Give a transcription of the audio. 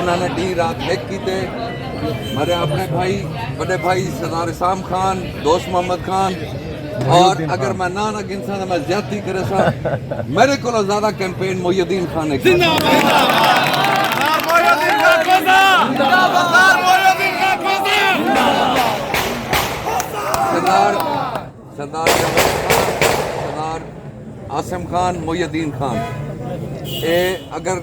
उन्होंने डी रात हैक किए मेरे अपने भाई बड़े भाई सरदार इसाम खान दोस्त मोहम्मद खान और अगर मैं ना गिनसा तो मैं ज्यादती करे सा मेरे को ज्यादा कैंपेन मोहिउद्दीन खान ने सरदार आसिम खान मोहिउद्दीन खान ए अगर